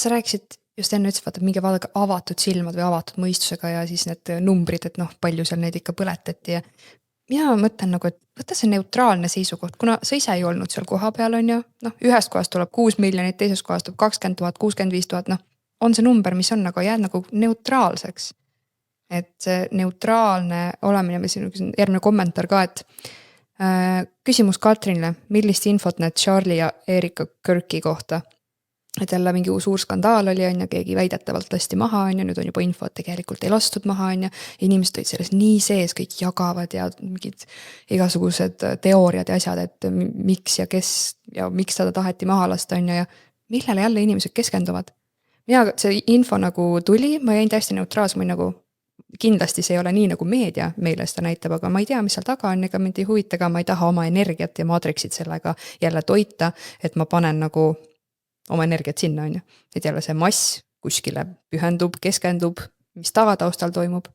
sa rääkisid just enne ütlesid, vaata, mingi vaadake avatud silmad või avatud mõistusega ja siis need numbrid, et noh, palju seal neid ikka põletati ja mina mõtlen nagu, et võtta see neutraalne seisukoht, kuna sa ise ei olnud seal koha peal, on ju, noh, ühest kohast tuleb 6 miljonit, teisest kohast tuleb 20 000, 65 000, noh, on see number, mis on, aga jääd nagu neutraalseks. Et see neutraalne olemine, või siin järgmine kommentaar ka, et küsimus Katrinile, millist infot need Charlie ja Erika Kirki kohta? Et jälle mingi suur skandaal oli, on ja keegi väidetavalt lasti maha, on ja nüüd on juba info, et tegelikult ei lastud maha, on ja inimesed olid selles nii sees, kõik jagavad ja mingid igasugused teooriad ja asjad, et miks ja kes ja miks seda taheti maha lasta, on ja millele jälle inimesed keskenduvad. Mina see info nagu tuli, ma jäin täiesti neutraalse, ma nagu kindlasti see ei ole nii nagu meedia meile seda näitab, aga ma ei tea, mis seal taga on, ega mind ei huvita ka, ma ei taha oma energiat ja maadriksid sellega jälle toita, et ma panen nagu oma energiat sinna, on ju. Et jälle see mass kuskile pühendub, keskendub, mis tagataustal toimub.